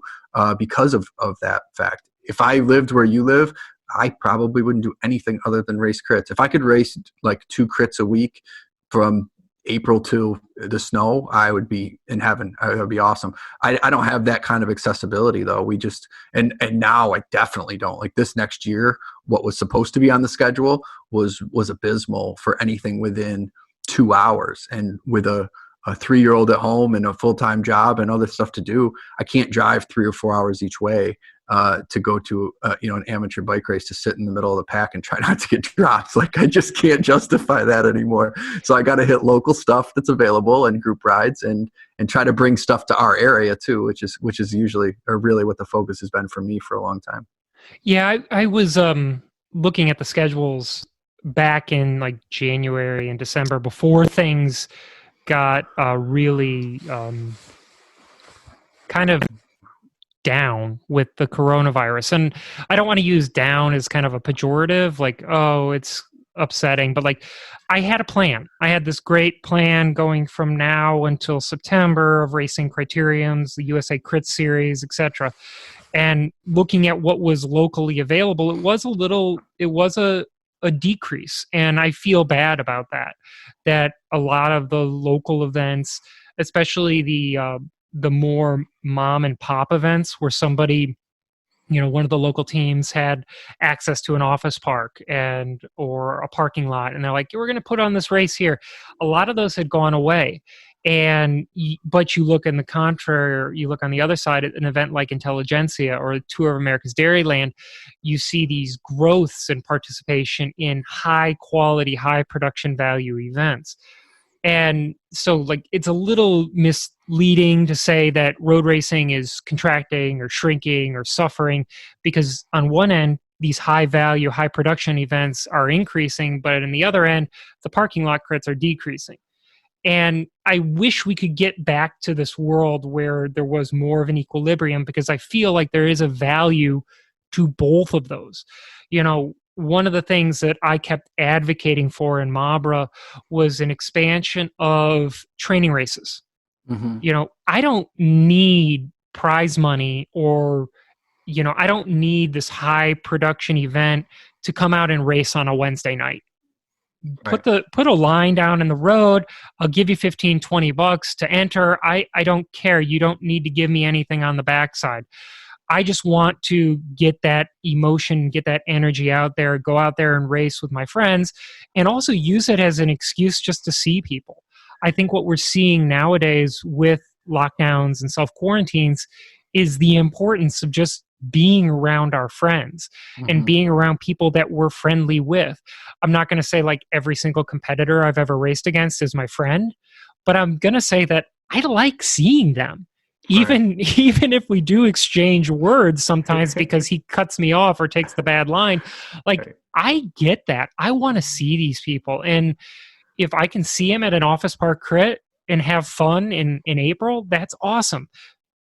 Speaker 1: because of that fact. If I lived where you live, I probably wouldn't do anything other than race crits. If I could race like 2 crits a week from April to the snow, I would be in heaven. It would be awesome. I don't have that kind of accessibility though. We just, and now I definitely don't. Like this next year, what was supposed to be on the schedule was abysmal for anything within 2 hours. And with a 3-year-old at home and a full-time job and other stuff to do, I can't drive 3 or 4 hours each way to go to an amateur bike race, to sit in the middle of the pack and try not to get dropped. Like I just can't justify that anymore. So I got to hit local stuff that's available and group rides and try to bring stuff to our area too, which is usually, or really what the focus has been for me for a long time.
Speaker 6: Yeah, I was looking at the schedules back in like January and December before things got really kind of down with the coronavirus. And I don't want to use down as kind of a pejorative, like, oh, it's upsetting, but like I had a plan. I had this great plan going from now until September of racing criteriums, the USA Crit Series, etc. And looking at what was locally available, it was a decrease. And I feel bad about that a lot of the local events, especially the more mom and pop events where somebody, one of the local teams had access to an office park or a parking lot, and they're like, we're going to put on this race here. A lot of those had gone away. But you look in the contrary, you look on the other side at an event like Intelligentsia or Tour of America's Dairyland, you see these growths in participation in high quality, high production value events. And so like it's a little misleading to say that road racing is contracting or shrinking or suffering, because on one end, these high value, high production events are increasing, but on the other end, the parking lot crits are decreasing. And I wish we could get back to this world where there was more of an equilibrium, because I feel like there is a value to both of those. One of the things that I kept advocating for in Mabra was an expansion of training races. Mm-hmm. I don't need prize money or, I don't need this high production event to come out and race on a Wednesday night. Right. Put a line down in the road. I'll give you $15-$20 to enter. I don't care. You don't need to give me anything on the backside. I just want to get that emotion, get that energy out there, go out there and race with my friends, and also use it as an excuse just to see people. I think what we're seeing nowadays with lockdowns and self-quarantines is the importance of just being around our friends and being around people that we're friendly with. I'm not going to say like every single competitor I've ever raced against is my friend, but I'm going to say that I like seeing them. Even if we do exchange words sometimes because he cuts me off or takes the bad line, I get that. I want to see these people. And if I can see him at an office park crit and have fun in April, that's awesome.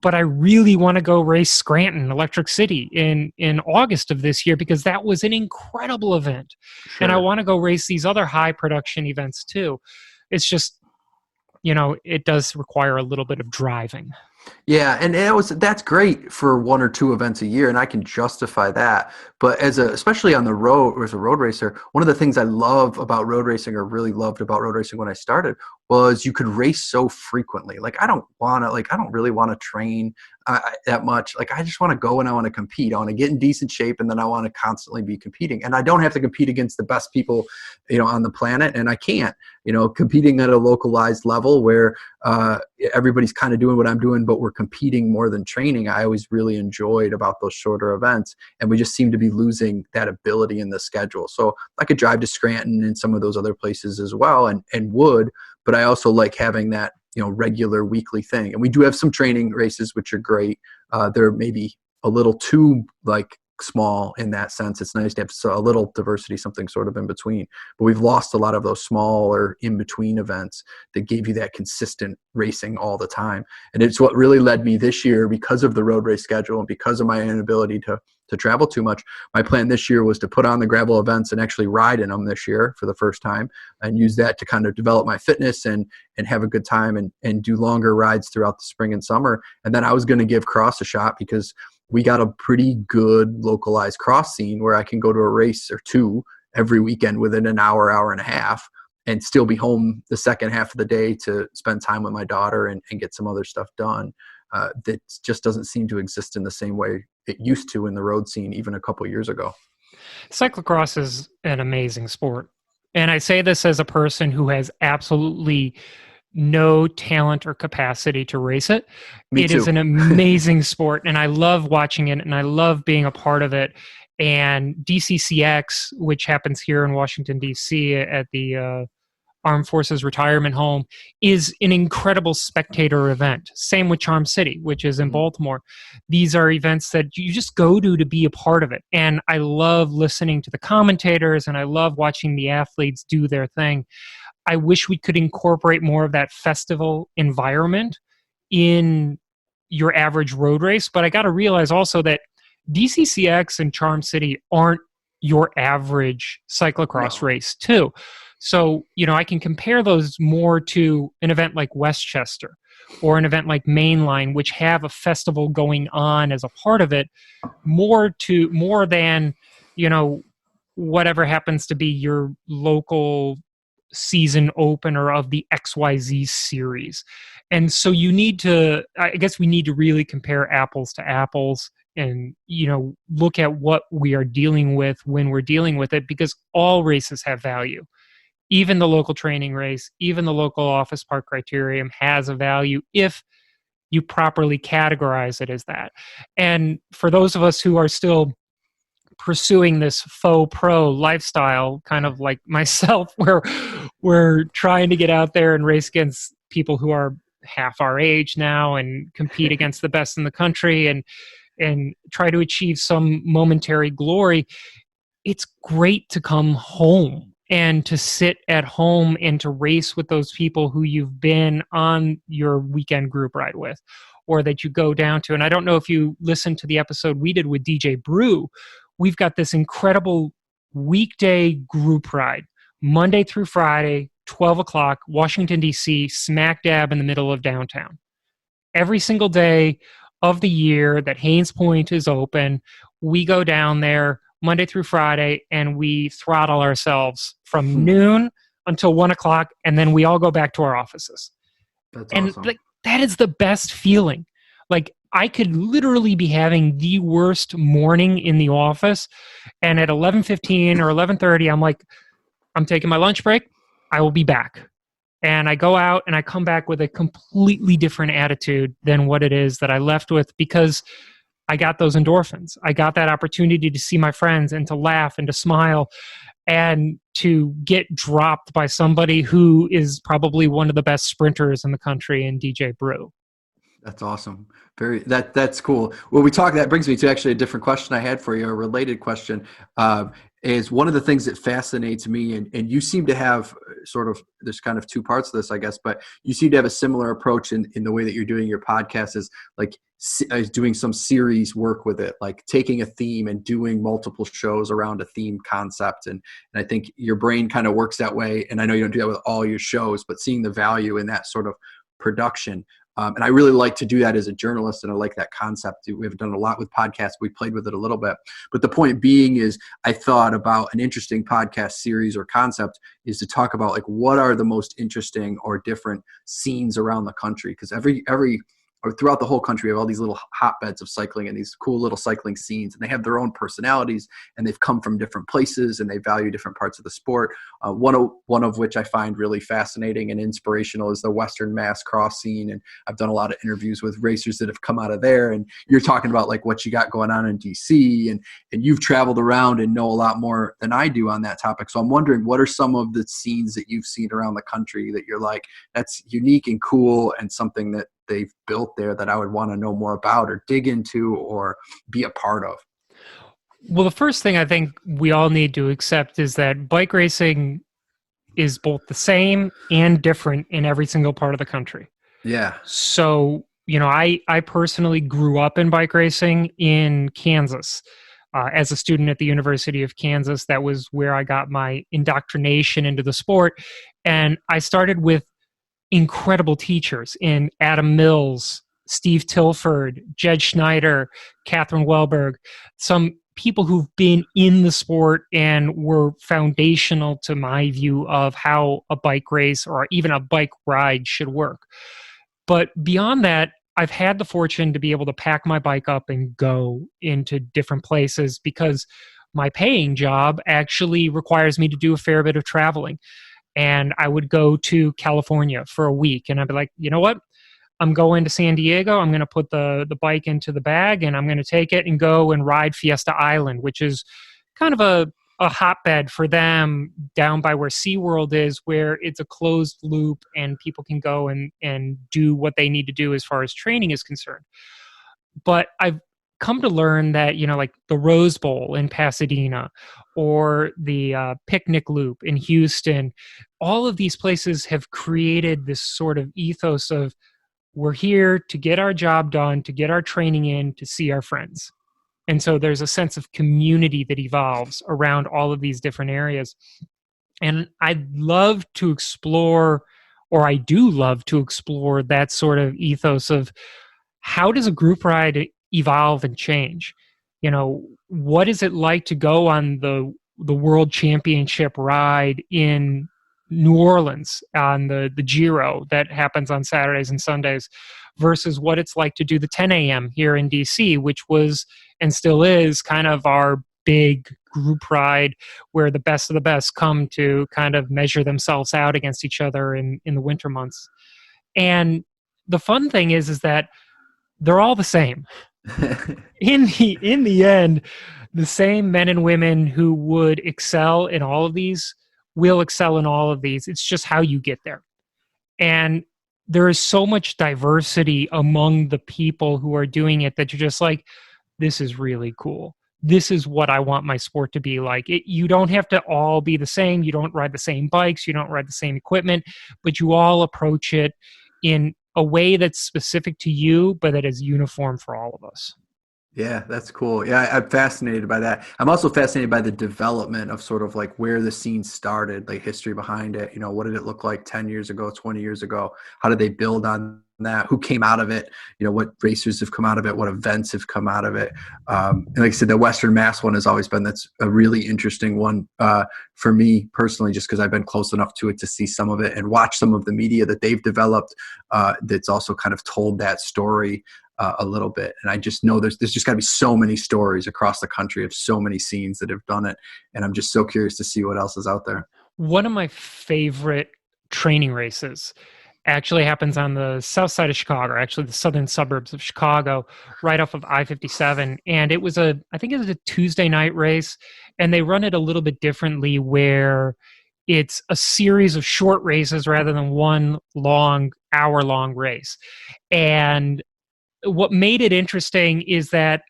Speaker 6: But I really want to go race Scranton Electric City in August of this year, because that was an incredible event. Sure. And I want to go race these other high production events too. It's just, it does require a little bit of driving.
Speaker 1: Yeah, and that's great for 1 or 2 events a year, and I can justify that. But especially on the road, or as a road racer, one of the things I love about road racing, or really loved about road racing when I started, was you could race so frequently. Like I don't really want to train that much. Like I just want to go and I want to compete. I want to get in decent shape, and then I want to constantly be competing. And I don't have to compete against the best people, on the planet, and I can't. Competing at a localized level where everybody's kind of doing what I'm doing, but we're competing more than training. I always really enjoyed about those shorter events, and we just seem to be losing that ability in the schedule. So I could drive to Scranton and some of those other places as well, and would, but I also like having that regular weekly thing. And we do have some training races which are great. They're maybe a little too like small in that sense. It's nice to have a little diversity, something sort of in between. But we've lost a lot of those smaller in-between events that gave you that consistent racing all the time. And it's what really led me this year, because of the road race schedule and because of my inability to travel too much. My plan this year was to put on the gravel events and actually ride in them this year for the first time, and use that to kind of develop my fitness and have a good time and do longer rides throughout the spring and summer. And then I was going to give cross a shot, because we got a pretty good localized cross scene where I can go to a race or two every weekend within an hour, hour and a half, and still be home the second half of the day to spend time with my daughter and get some other stuff done. That just doesn't seem to exist in the same way it used to in the road scene even a couple years ago.
Speaker 6: Cyclocross is an amazing sport. And I say this as a person who has absolutely no talent or capacity to race it. It is an amazing sport, and I love watching it, and I love being a part of it. And DCCX, which happens here in Washington, D.C. at the Armed Forces Retirement Home, is an incredible spectator event. Same with Charm City, which is in Baltimore. These are events that you just go to be a part of it. And I love listening to the commentators, and I love watching the athletes do their thing. I wish we could incorporate more of that festival environment in your average road race. But I got to realize also that DCCX and Charm City aren't your average cyclocross race too. So, I can compare those more to an event like Westchester or an event like Mainline, which have a festival going on as a part of it, more than, whatever happens to be your local season opener of the XYZ series. And so we need to really compare apples to apples and, look at what we are dealing with when we're dealing with it, because all races have value. Even the local training race, even the local office park criterium has a value if you properly categorize it as that. And for those of us who are still pursuing this faux pro lifestyle, kind of like myself, where we're trying to get out there and race against people who are half our age now and compete against the best in the country and try to achieve some momentary glory, it's great to come home and to sit at home and to race with those people who you've been on your weekend group ride with, or that you go down to. And I don't know if you listened to the episode we did with DJ Brew. We've got this incredible weekday group ride, Monday through Friday, 12 o'clock, Washington, D.C., smack dab in the middle of downtown. Every single day of the year that Haynes Point is open, we go down there Monday through Friday, and we throttle ourselves from noon until 1 o'clock, and then we all go back to our offices.
Speaker 1: That's
Speaker 6: and
Speaker 1: awesome.
Speaker 6: That is the best feeling. Like, I could literally be having the worst morning in the office, and at 11:15 or 11:30, I'm like, I'm taking my lunch break. I will be back. And I go out and I come back with a completely different attitude than what it is that I left with, because I got those endorphins. I got that opportunity to see my friends and to laugh and to smile and to get dropped by somebody who is probably one of the best sprinters in the country in DJ Brew.
Speaker 1: That's awesome. That's cool. Well, that brings me to actually a different question I had for you, a related question. Is one of the things that fascinates me, and you seem to have sort of, there's kind of two parts to this, I guess, but you seem to have a similar approach in the way that you're doing your podcast, is like doing some series work with it, like taking a theme and doing multiple shows around a theme concept. And I think your brain kind of works that way. And I know you don't do that with all your shows, but seeing the value in that sort of production. And I really like to do that as a journalist, and I like that concept. We have done a lot with podcasts. We played with it a little bit. But the point being is, I thought about an interesting podcast series or concept is to talk about, like, what are the most interesting or different scenes around the country? Because or throughout the whole country, we have all these little hotbeds of cycling and these cool little cycling scenes, and they have their own personalities, and they've come from different places, and they value different parts of the sport. One of which I find really fascinating and inspirational is the Western Mass cross scene, and I've done a lot of interviews with racers that have come out of there, and you're talking about like what you got going on in DC, and you've traveled around and know a lot more than I do on that topic. So I'm wondering, what are some of the scenes that you've seen around the country that you're like, that's unique and cool and something that they've built there that I would want to know more about or dig into or be a part of?
Speaker 6: Well, the first thing I think we all need to accept is that bike racing is both the same and different in every single part of the country.
Speaker 1: Yeah.
Speaker 6: So, I personally grew up in bike racing in Kansas. As a student at the University of Kansas, that was where I got my indoctrination into the sport. And I started with incredible teachers in Adam Mills, Steve Tilford, Jed Schneider, Catherine Welberg, some people who've been in the sport and were foundational to my view of how a bike race or even a bike ride should work. But beyond that, I've had the fortune to be able to pack my bike up and go into different places because my paying job actually requires me to do a fair bit of traveling. And I would go to California for a week and I'd be like, you know what? I'm going to San Diego. I'm going to put the bike into the bag and I'm going to take it and go and ride Fiesta Island, which is kind of a hotbed for them down by where SeaWorld is, where it's a closed loop and people can go and do what they need to do as far as training is concerned. But I've come to learn that, like the Rose Bowl in Pasadena or the Picnic Loop in Houston, all of these places have created this sort of ethos of we're here to get our job done, to get our training in, to see our friends. And so there's a sense of community that evolves around all of these different areas. And I'd love to explore, or I do love to explore that sort of ethos of how does a group ride evolve and change? What is it like to go on the World Championship ride in New Orleans on the Giro that happens on Saturdays and Sundays versus what it's like to do the 10 a.m. here in DC, which was and still is kind of our big group ride where the best of the best come to kind of measure themselves out against each other in the winter months. And the fun thing is that they're all the same. In the end, the same men and women who would excel in all of these will excel in all of these. It's just how you get there. And there is so much diversity among the people who are doing it that you're just like, this is really cool. This is what I want my sport to be like. You don't have to all be the same. You don't ride the same bikes. You don't ride the same equipment, but you all approach it in a way that's specific to you, but that is uniform for all of us.
Speaker 1: Yeah, that's cool. Yeah, I'm fascinated by that. I'm also fascinated by the development of sort of like where the scene started, like history behind it. What did it look like 10 years ago, 20 years ago? How did they build on that? Who came out of it? What racers have come out of it? What events have come out of it? And like I said, the Western Mass one has always been, that's a really interesting one for me personally, just because I've been close enough to it to see some of it and watch some of the media that they've developed that's also kind of told that story a little bit. And I just know there's just got to be so many stories across the country of so many scenes that have done it. And I'm just so curious to see what else is out there.
Speaker 6: One of my favorite training races actually happens on the south side of Chicago, actually the southern suburbs of Chicago, right off of I-57. And it was I think it was a Tuesday night race. And they run it a little bit differently where it's a series of short races rather than one long, hour-long race. And what made it interesting is that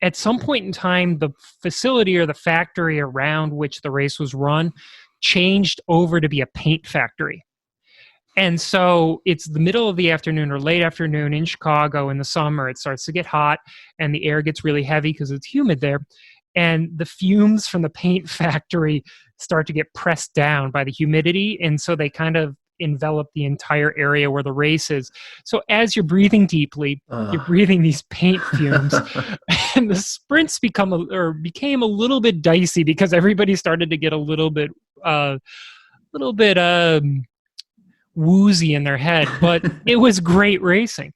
Speaker 6: at some point in time, the facility or the factory around which the race was run changed over to be a paint factory. And so it's the middle of the afternoon or late afternoon in Chicago in the summer. It starts to get hot and the air gets really heavy because it's humid there. And the fumes from the paint factory start to get pressed down by the humidity. And so they kind of envelop the entire area where the race is. So as you're breathing deeply, you're breathing these paint fumes, and the sprints became a little bit dicey because everybody started to get a little bit woozy in their head. But it was great racing,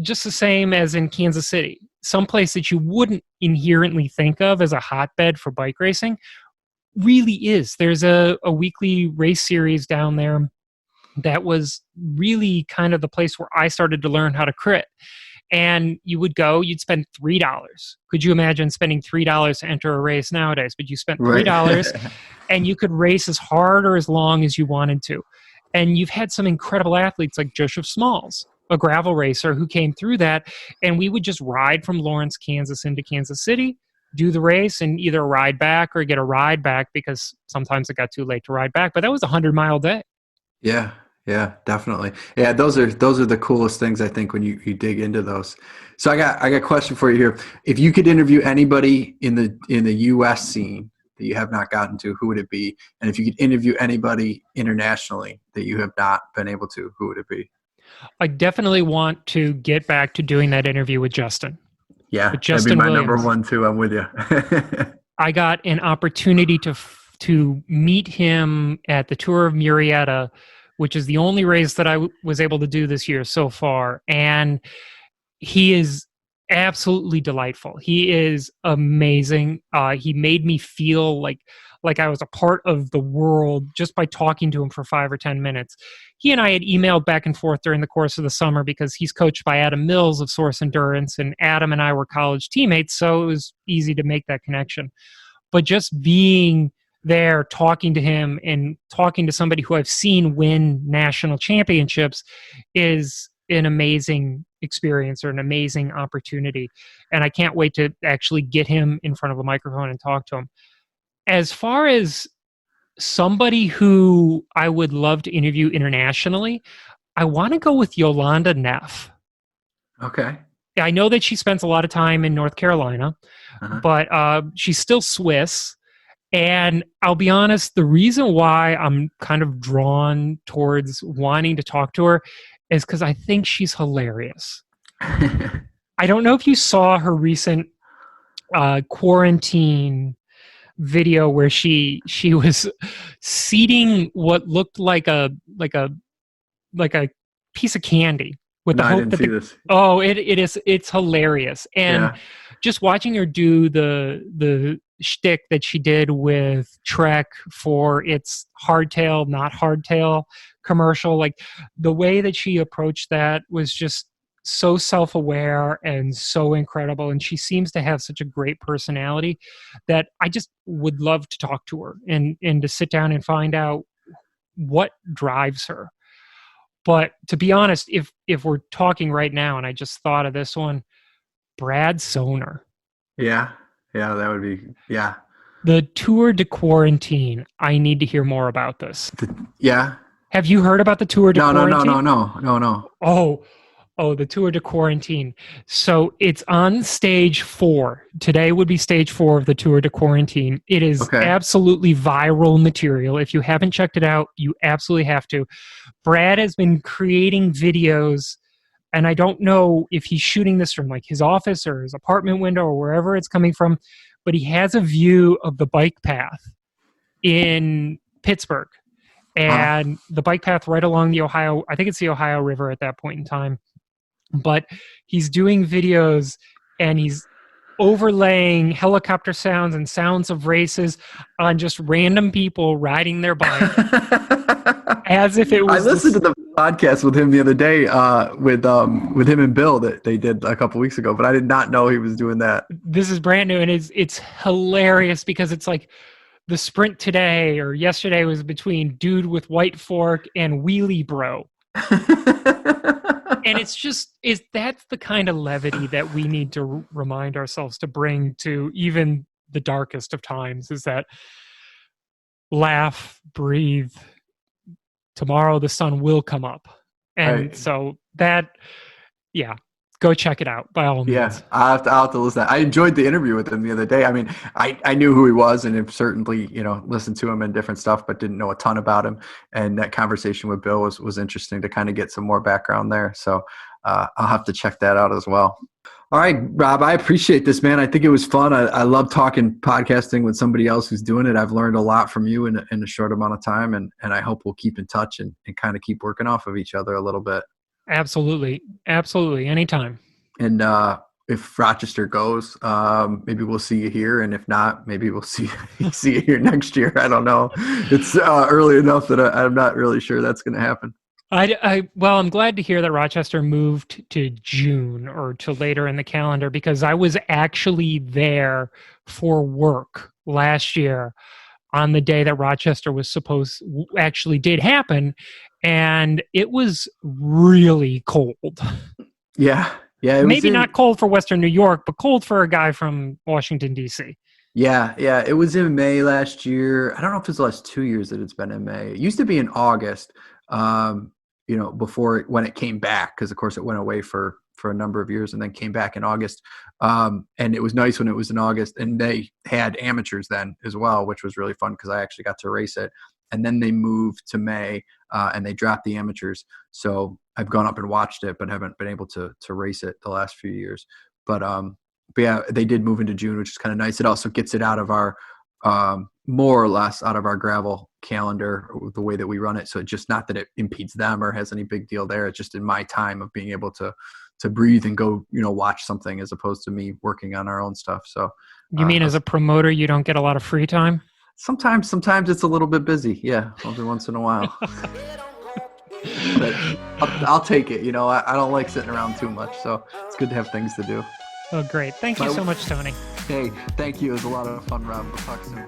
Speaker 6: just the same as in Kansas City, someplace that you wouldn't inherently think of as a hotbed for bike racing. Really is. There's a weekly race series down there that was really kind of the place where I started to learn how to crit. And you would go, you'd spend $3. Could you imagine spending $3 to enter a race nowadays? But you spent $3 and you could race as hard or as long as you wanted to. And you've had some incredible athletes like Joseph Smalls, a gravel racer who came through that. And we would just ride from Lawrence, Kansas into Kansas City, do the race and either ride back or get a ride back, because sometimes it got too late to ride back. But that was a 100-mile day.
Speaker 1: Yeah, yeah, definitely. Yeah, those are the coolest things, I think, when you dig into those. So I got a question for you here. If you could interview anybody in the US scene that you have not gotten to, who would it be? And if you could interview anybody internationally that you have not been able to, who would it be?
Speaker 6: I definitely want to get back to doing that interview with Justin.
Speaker 1: Yeah,
Speaker 6: with Justin
Speaker 1: that'd be my
Speaker 6: Williams.
Speaker 1: number one too. I'm with you.
Speaker 6: I got an opportunity to meet him at the Tour of Murrieta, which is the only race that I was able to do this year so far. And he is absolutely delightful. He is amazing. He made me feel like I was a part of the world just by talking to him for 5 or 10 minutes. He and I had emailed back and forth during the course of the summer because he's coached by Adam Mills of Source Endurance, and Adam and I were college teammates, so it was easy to make that connection. But just being there, talking to him and talking to somebody who I've seen win national championships is an amazing experience or an amazing opportunity. And I can't wait to actually get him in front of a microphone and talk to him. As far as somebody who I would love to interview internationally, I want to go with Yolanda Neff.
Speaker 1: Okay.
Speaker 6: I know that she spends a lot of time in North Carolina, but she's still Swiss. And I'll be honest, the reason why I'm kind of drawn towards wanting to talk to her is because I think she's hilarious. I don't know if you saw her recent quarantine video where she was seating what looked like a piece of candy with the
Speaker 1: I
Speaker 6: hope
Speaker 1: didn't
Speaker 6: that
Speaker 1: see this.
Speaker 6: Oh, it's hilarious. And just watching her do the shtick that she did with Trek for its hardtail, not hardtail commercial, like the way that she approached that was just so self-aware and so incredible. And she seems to have such a great personality that I just would love to talk to her and to sit down and find out what drives her. But to be honest, if we're talking right now, and I just thought of this one, Brad Sohner.
Speaker 1: Yeah, that would be, yeah.
Speaker 6: The Tour de Quarantine. I need to hear more about this.
Speaker 1: Yeah.
Speaker 6: Have you heard about the Tour de Quarantine?
Speaker 1: No.
Speaker 6: Oh, the Tour de Quarantine. So it's on stage 4. Today would be stage 4 of the Tour de Quarantine. It is absolutely viral material. If you haven't checked it out, you absolutely have to. Brad has been creating videos, and I don't know if he's shooting this from like his office or his apartment window or wherever it's coming from, but he has a view of the bike path in Pittsburgh. And the bike path right along the Ohio, I think it's the Ohio River at that point in time. But he's doing videos and he's overlaying helicopter sounds and sounds of races on just random people riding their bike as if it was.
Speaker 1: I listened to the podcast with him the other day with him and Bill that they did a couple weeks ago, but I did not know he was doing that.
Speaker 6: This is brand new, and it's hilarious because it's like the sprint today or yesterday was between Dude with White Fork and Wheelie Bro. And that's the kind of levity that we need to remind ourselves to bring to even the darkest of times, is that laugh, breathe. Tomorrow the sun will come up. And so that, go check it out by all means.
Speaker 1: Yeah, I'll have to listen. I enjoyed the interview with him the other day. I mean, I knew who he was and have certainly, listened to him and different stuff, but didn't know a ton about him. And that conversation with Bill was interesting to kind of get some more background there. So I'll have to check that out as well. All right, Rob, I appreciate this, man. I think it was fun. I love talking podcasting with somebody else who's doing it. I've learned a lot from you in a short amount of time, and I hope we'll keep in touch and kind of keep working off of each other a little bit.
Speaker 6: Absolutely. Anytime.
Speaker 1: And if Rochester goes, maybe we'll see you here. And if not, maybe we'll see you here next year. I don't know. It's early enough that I'm not really sure that's going to happen.
Speaker 6: Well, I'm glad to hear that Rochester moved to June or to later in the calendar, because I was actually there for work last year on the day that Rochester actually did happen. And it was really cold.
Speaker 1: Yeah. Yeah, it was
Speaker 6: Maybe
Speaker 1: in-
Speaker 6: not cold for Western New York, but cold for a guy from Washington, D.C.
Speaker 1: Yeah, it was in May last year. I don't know if it's the last 2 years that it's been in May. It used to be in August, before when it came back, because of course it went away for a number of years and then came back in August. And it was nice when it was in August, and they had amateurs then as well, which was really fun because I actually got to race it. And then they moved to May, and they dropped the amateurs. So I've gone up and watched it, but haven't been able to race it the last few years. But yeah, they did move into June, which is kind of nice. It also gets it out of our, more or less out of our gravel calendar, the way that we run it. So it's just not that it impedes them or has any big deal there. It's just in my time of being able to breathe and go, watch something as opposed to me working on our own stuff. So
Speaker 6: You mean as a promoter, you don't get a lot of free time?
Speaker 1: sometimes it's a little bit busy. Yeah. Every once in a while. But I'll take it. I don't like sitting around too much. So it's good to have things to do.
Speaker 6: Oh, great. Thank you so much, Tony.
Speaker 1: Hey, thank you. It was a lot of fun, Rob. We'll talk soon.